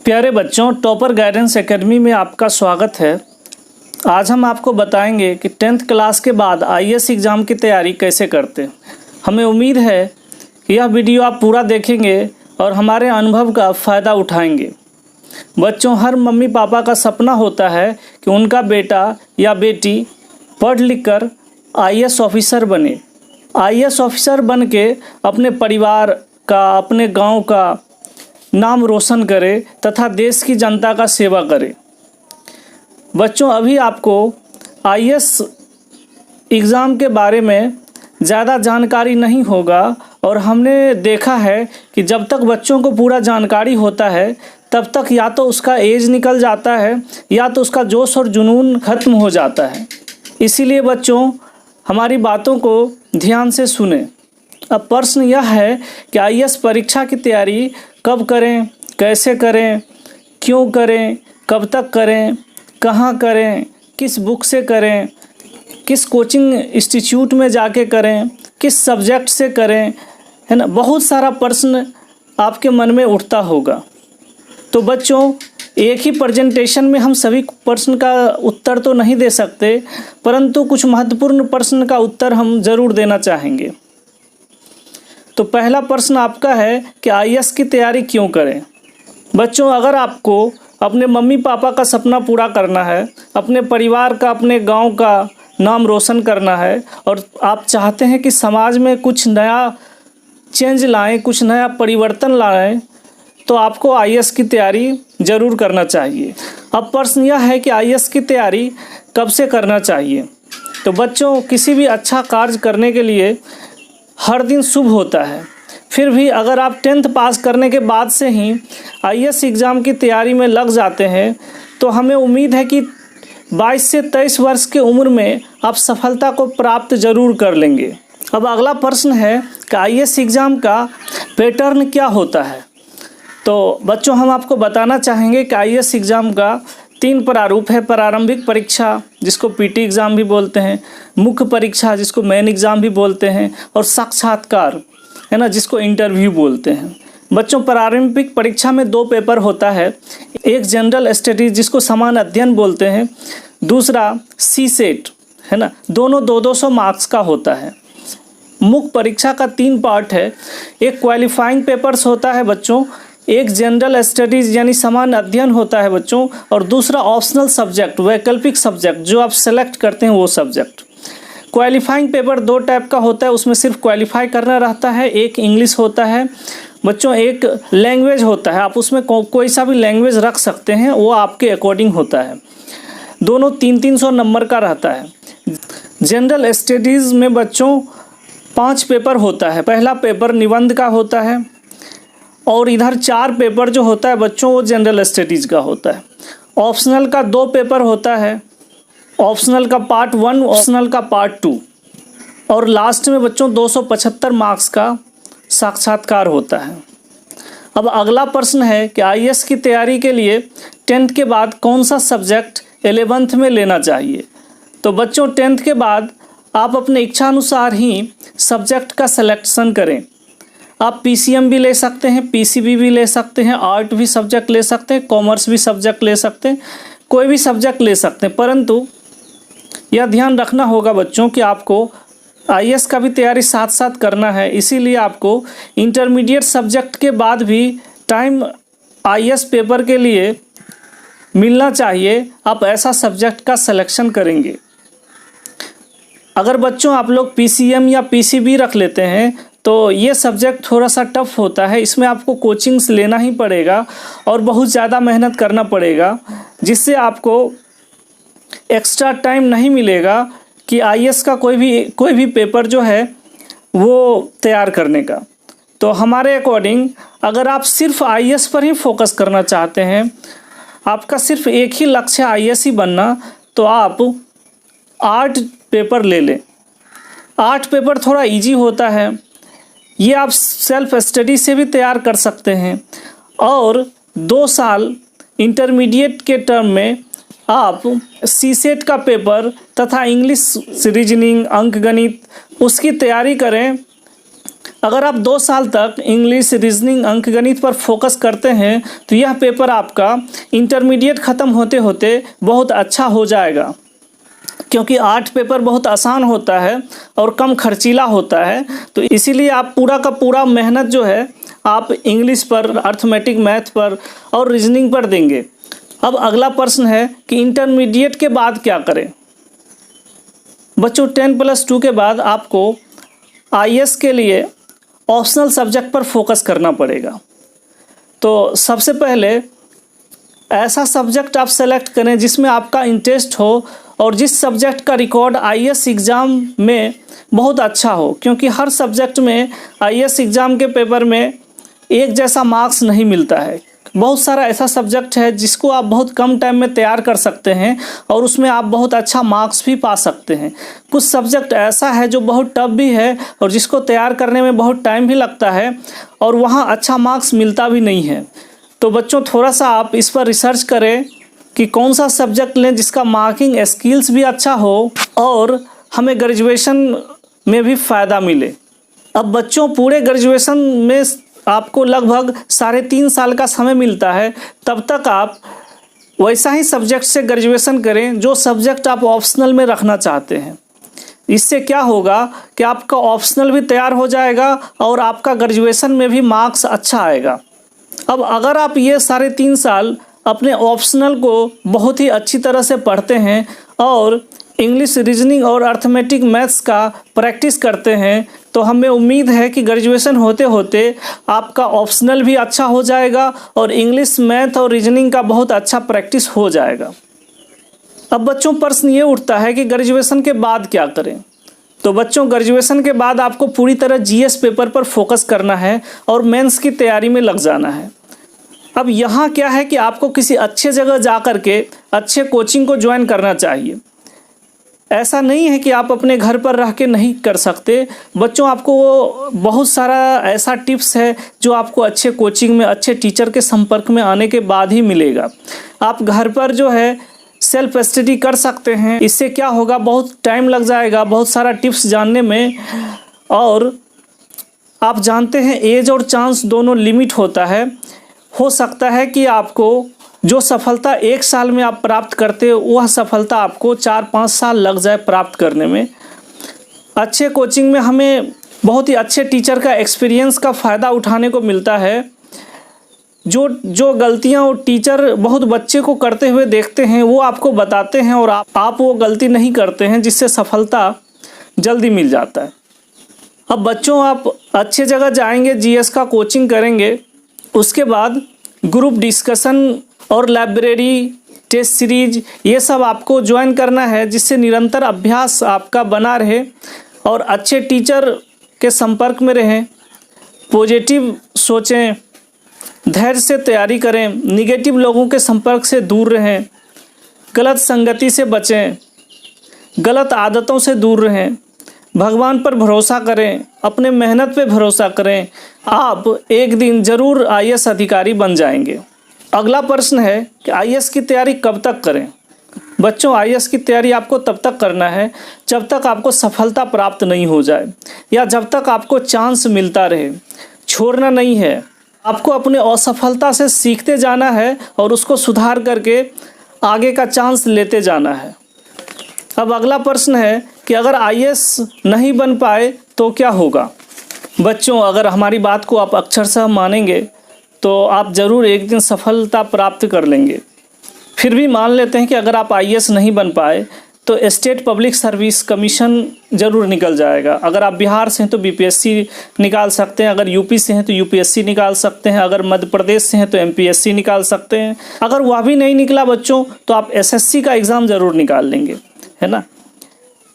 प्यारे बच्चों, topper guidance academy में आपका स्वागत है। आज हम आपको बताएंगे कि 10th क्लास के बाद आईएएस एग्ज़ाम की तैयारी कैसे करते। हमें उम्मीद है कि यह वीडियो आप पूरा देखेंगे और हमारे अनुभव का फ़ायदा उठाएंगे। बच्चों, हर मम्मी पापा का सपना होता है कि उनका बेटा या बेटी पढ़ लिख कर आईएएस ऑफिसर बने। आईएएस ऑफिसर बन के अपने परिवार का, अपने गांव का नाम रोशन करे तथा देश की जनता का सेवा करे। बच्चों, अभी आपको आईएएस एग्ज़ाम के बारे में ज़्यादा जानकारी नहीं होगा और हमने देखा है कि जब तक बच्चों को पूरा जानकारी होता है तब तक या तो उसका एज निकल जाता है या तो उसका जोश और जुनून ख़त्म हो जाता है। इसीलिए बच्चों, हमारी बातों को ध्यान से सुने। अब प्रश्न यह है कि आईएएस परीक्षा की तैयारी कब करें, कैसे करें, क्यों करें, कब तक करें, कहाँ करें, किस बुक से करें, किस कोचिंग इंस्टीट्यूट में जाके करें, किस सब्जेक्ट से करें, है ना। बहुत सारा प्रश्न आपके मन में उठता होगा। तो बच्चों, एक ही प्रेजेंटेशन में हम सभी प्रश्न का उत्तर तो नहीं दे सकते, परंतु कुछ महत्वपूर्ण प्रश्न का उत्तर हम ज़रूर देना चाहेंगे। तो पहला प्रश्न आपका है कि आईएएस की तैयारी क्यों करें। बच्चों, अगर आपको अपने मम्मी पापा का सपना पूरा करना है, अपने परिवार का, अपने गांव का नाम रोशन करना है और आप चाहते हैं कि समाज में कुछ नया चेंज लाएं, कुछ नया परिवर्तन लाएं, तो आपको आईएएस की तैयारी ज़रूर करना चाहिए। अब प्रश्न यह है कि आईएएस की तैयारी कब से करना चाहिए। तो बच्चों, किसी भी अच्छा कार्य करने के लिए हर दिन शुभ होता है। फिर भी अगर आप 10th पास करने के बाद से ही आईएएस एग्ज़ाम की तैयारी में लग जाते हैं तो हमें उम्मीद है कि 22 से 23 वर्ष की उम्र में आप सफलता को प्राप्त ज़रूर कर लेंगे। अब अगला प्रश्न है कि आईएएस एग्ज़ाम का पैटर्न क्या होता है। तो बच्चों, हम आपको बताना चाहेंगे कि आईएएस एग्ज़ाम का 3 प्रारूप है। प्रारंभिक परीक्षा, जिसको पीटी एग्ज़ाम भी बोलते हैं, मुख्य परीक्षा जिसको मेन एग्ज़ाम भी बोलते हैं, और साक्षात्कार, है ना, जिसको इंटरव्यू बोलते हैं। बच्चों, प्रारंभिक परीक्षा में 2 पेपर होता है। एक जनरल स्टडीज जिसको सामान्य अध्ययन बोलते हैं, दूसरा सीसेट, है ना। दोनों 200 मार्क्स का होता है। मुख्य परीक्षा का 3 पार्ट है। एक क्वालिफाइंग पेपर्स होता है बच्चों, एक जनरल स्टडीज़ यानी सामान्य अध्ययन होता है बच्चों, और दूसरा ऑप्शनल सब्जेक्ट, वैकल्पिक सब्जेक्ट जो आप सेलेक्ट करते हैं वो सब्जेक्ट। क्वालिफाइंग पेपर 2 टाइप का होता है, उसमें सिर्फ क्वालिफाई करना रहता है। एक इंग्लिश होता है बच्चों, एक लैंग्वेज होता है। आप उसमें कोई सा भी लैंग्वेज रख सकते हैं, वो आपके अकॉर्डिंग होता है। दोनों 300 नंबर का रहता है। जनरल स्टडीज़ में बच्चों 5 पेपर होता है। पहला पेपर निबंध का होता है और इधर 4 पेपर जो होता है बच्चों वो जनरल स्टडीज़ का होता है। ऑप्शनल का 2 पेपर होता है, ऑप्शनल का पार्ट 1, ऑप्शनल का पार्ट 2, और लास्ट में बच्चों 275 मार्क्स का साक्षात्कार होता है। अब अगला प्रश्न है कि आईएएस की तैयारी के लिए 10th के बाद कौन सा सब्जेक्ट 11th में लेना चाहिए। तो बच्चों, 10th के बाद आप अपने इच्छानुसार ही सब्जेक्ट का सिलेक्शन करें। आप पीसीएम भी ले सकते हैं, पीसीबी भी ले सकते हैं, आर्ट भी सब्जेक्ट ले सकते हैं, कॉमर्स भी सब्जेक्ट ले सकते हैं, कोई भी सब्जेक्ट ले सकते हैं। परंतु यह ध्यान रखना होगा बच्चों कि आपको आईएएस का भी तैयारी साथ साथ करना है। इसीलिए आपको इंटरमीडिएट सब्जेक्ट के बाद भी टाइम आईएएस पेपर के लिए मिलना चाहिए। आप ऐसा सब्जेक्ट का सिलेक्शन करेंगे। अगर बच्चों आप लोग पीसीएम या पीसीबी रख लेते हैं तो ये सब्जेक्ट थोड़ा सा टफ होता है। इसमें आपको कोचिंग्स लेना ही पड़ेगा और बहुत ज़्यादा मेहनत करना पड़ेगा, जिससे आपको एक्स्ट्रा टाइम नहीं मिलेगा कि आईएएस का कोई भी पेपर जो है वो तैयार करने का। तो हमारे अकॉर्डिंग अगर आप सिर्फ आईएएस पर ही फोकस करना चाहते हैं, आपका सिर्फ एक ही लक्ष्य आईएएस ही बनना, तो आप 8 पेपर ले लें। 8 पेपर थोड़ा इजी होता है, ये आप सेल्फ स्टडी से भी तैयार कर सकते हैं। और 2 साल इंटरमीडिएट के टर्म में आप सीसेट का पेपर तथा इंग्लिश रीजनिंग, अंकगणित उसकी तैयारी करें। अगर आप 2 साल तक इंग्लिश, रीजनिंग, अंकगणित पर फोकस करते हैं तो यह पेपर आपका इंटरमीडिएट ख़त्म होते होते बहुत अच्छा हो जाएगा, क्योंकि 8 पेपर बहुत आसान होता है और कम खर्चीला होता है। तो इसीलिए आप पूरा का पूरा मेहनत जो है आप इंग्लिश पर, अर्थमेटिक, मैथ पर और रीजनिंग पर देंगे। अब अगला प्रश्न है कि इंटरमीडिएट के बाद क्या करें। बच्चों 10+2 के बाद आपको आईएएस के लिए ऑप्शनल सब्जेक्ट पर फोकस करना पड़ेगा। तो सबसे पहले ऐसा सब्जेक्ट आप सेलेक्ट करें जिसमें आपका इंटरेस्ट हो और जिस सब्जेक्ट का रिकॉर्ड आईएएस एग्ज़ाम में बहुत अच्छा हो, क्योंकि हर सब्जेक्ट में आईएएस एग्ज़ाम के पेपर में एक जैसा मार्क्स नहीं मिलता है। बहुत सारा ऐसा सब्जेक्ट है जिसको आप बहुत कम टाइम में तैयार कर सकते हैं और उसमें आप बहुत अच्छा मार्क्स भी पा सकते हैं। कुछ सब्जेक्ट ऐसा है जो बहुत टफ भी है और जिसको तैयार करने में बहुत टाइम भी लगता है और वहाँ अच्छा मार्क्स मिलता भी नहीं है। तो बच्चों थोड़ा सा आप इस पर रिसर्च करें कि कौन सा सब्जेक्ट लें जिसका मार्किंग स्किल्स भी अच्छा हो और हमें ग्रेजुएशन में भी फ़ायदा मिले। अब बच्चों पूरे ग्रेजुएशन में आपको लगभग 3.5 साल का समय मिलता है, तब तक आप वैसा ही सब्जेक्ट से ग्रेजुएशन करें जो सब्जेक्ट आप ऑप्शनल में रखना चाहते हैं। इससे क्या होगा कि आपका ऑप्शनल भी तैयार हो जाएगा और आपका ग्रेजुएशन में भी मार्क्स अच्छा आएगा। अब अगर आप ये 3.5 साल अपने ऑप्शनल को बहुत ही अच्छी तरह से पढ़ते हैं और इंग्लिश, रीजनिंग और अर्थमेटिक, मैथ्स का प्रैक्टिस करते हैं तो हमें उम्मीद है कि ग्रेजुएशन होते होते आपका ऑप्शनल भी अच्छा हो जाएगा और इंग्लिश, मैथ और रीजनिंग का बहुत अच्छा प्रैक्टिस हो जाएगा। अब बच्चों प्रश्न ये उठता है कि ग्रेजुएशन के बाद क्या करें। तो बच्चों ग्रेजुएशन के बाद आपको पूरी तरह जीएस पेपर पर फोकस करना है और मेंस की तैयारी में लग जाना है। अब यहाँ क्या है कि आपको किसी अच्छे जगह जा कर के अच्छे कोचिंग को ज्वाइन करना चाहिए। ऐसा नहीं है कि आप अपने घर पर रह के नहीं कर सकते। बच्चों आपको बहुत सारा ऐसा टिप्स है जो आपको अच्छे कोचिंग में, अच्छे टीचर के संपर्क में आने के बाद ही मिलेगा। आप घर पर जो है सेल्फ स्टडी कर सकते हैं। इससे क्या होगा, बहुत टाइम लग जाएगा बहुत सारा टिप्स जानने में। और आप जानते हैं एज और चांस दोनों लिमिट होता है। हो सकता है कि आपको जो सफलता 1 साल में आप प्राप्त करते हो वह सफलता आपको 4-5 साल लग जाए प्राप्त करने में। अच्छे कोचिंग में हमें बहुत ही अच्छे टीचर का एक्सपीरियंस का फ़ायदा उठाने को मिलता है। जो गलतियां वो टीचर बहुत बच्चे को करते हुए देखते हैं वो आपको बताते हैं और आप वो गलती नहीं करते हैं, जिससे सफलता जल्दी मिल जाता है। अब बच्चों आप अच्छे जगह जाएंगे, जीएस का कोचिंग करेंगे, उसके बाद ग्रुप डिस्कशन और लाइब्रेरी, टेस्ट सीरीज ये सब आपको ज्वाइन करना है, जिससे निरंतर अभ्यास आपका बना रहे और अच्छे टीचर के संपर्क में रहें। पॉजिटिव सोचें, धैर्य से तैयारी करें, निगेटिव लोगों के संपर्क से दूर रहें, गलत संगति से बचें, गलत आदतों से दूर रहें, भगवान पर भरोसा करें, अपने मेहनत पे भरोसा करें। आप एक दिन ज़रूर आईएएस अधिकारी बन जाएंगे। अगला प्रश्न है कि आईएएस की तैयारी कब तक करें। बच्चों आईएएस की तैयारी आपको तब तक करना है जब तक आपको सफलता प्राप्त नहीं हो जाए या जब तक आपको चांस मिलता रहे। छोड़ना नहीं है, आपको अपने असफलता से सीखते जाना है और उसको सुधार करके आगे का चांस लेते जाना है। अब अगला प्रश्न है कि अगर आईएएस नहीं बन पाए तो क्या होगा। बच्चों अगर हमारी बात को आप अक्षरशः मानेंगे तो आप ज़रूर एक दिन सफलता प्राप्त कर लेंगे। फिर भी मान लेते हैं कि अगर आप आईएएस नहीं बन पाए तो स्टेट पब्लिक सर्विस कमीशन ज़रूर निकल जाएगा। अगर आप बिहार से हैं तो बीपीएससी निकाल सकते हैं, अगर यूपी से हैं तो यूपीएससी निकाल सकते हैं, अगर मध्य प्रदेश से हैं तो एमपीएससी निकाल सकते हैं। अगर वह भी नहीं निकला बच्चों तो आप एसएससी का एग्ज़ाम ज़रूर निकाल लेंगे, है ना।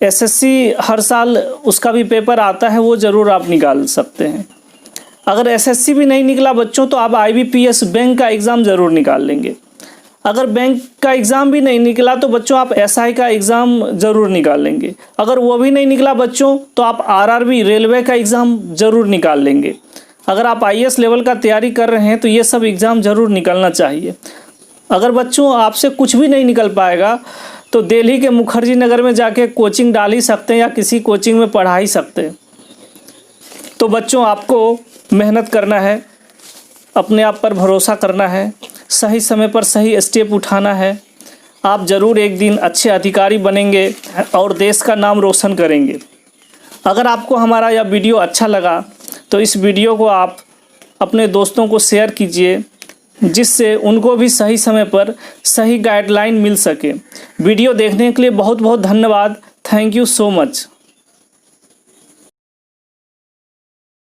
एसएससी हर साल उसका भी पेपर आता है, वो ज़रूर आप निकाल सकते हैं। अगर एसएससी भी नहीं निकला बच्चों तो आप आईबीपीएस बैंक का एग्ज़ाम ज़रूर निकाल लेंगे। अगर बैंक का एग्ज़ाम भी नहीं निकला तो बच्चों आप एसआई का एग्ज़ाम ज़रूर निकाल लेंगे। अगर वो भी नहीं निकला बच्चों तो आप आरआरबी रेलवे का एग्ज़ाम ज़रूर निकाल लेंगे। अगर आप आईएएस लेवल का तैयारी कर रहे हैं तो ये सब एग्ज़ाम ज़रूर निकलना चाहिए। अगर बच्चों आपसे कुछ भी नहीं निकल पाएगा तो दिल्ली के मुखर्जी नगर में जाके कोचिंग डाल ही सकते हैं या किसी कोचिंग में पढ़ा ही सकते हैं। तो बच्चों, आपको मेहनत करना है, अपने आप पर भरोसा करना है, सही समय पर सही स्टेप उठाना है। आप ज़रूर एक दिन अच्छे अधिकारी बनेंगे और देश का नाम रोशन करेंगे। अगर आपको हमारा यह वीडियो अच्छा लगा तो इस वीडियो को आप अपने दोस्तों को शेयर कीजिए, जिससे उनको भी सही समय पर सही गाइडलाइन मिल सके। वीडियो देखने के लिए बहुत बहुत धन्यवाद। Thank you so much.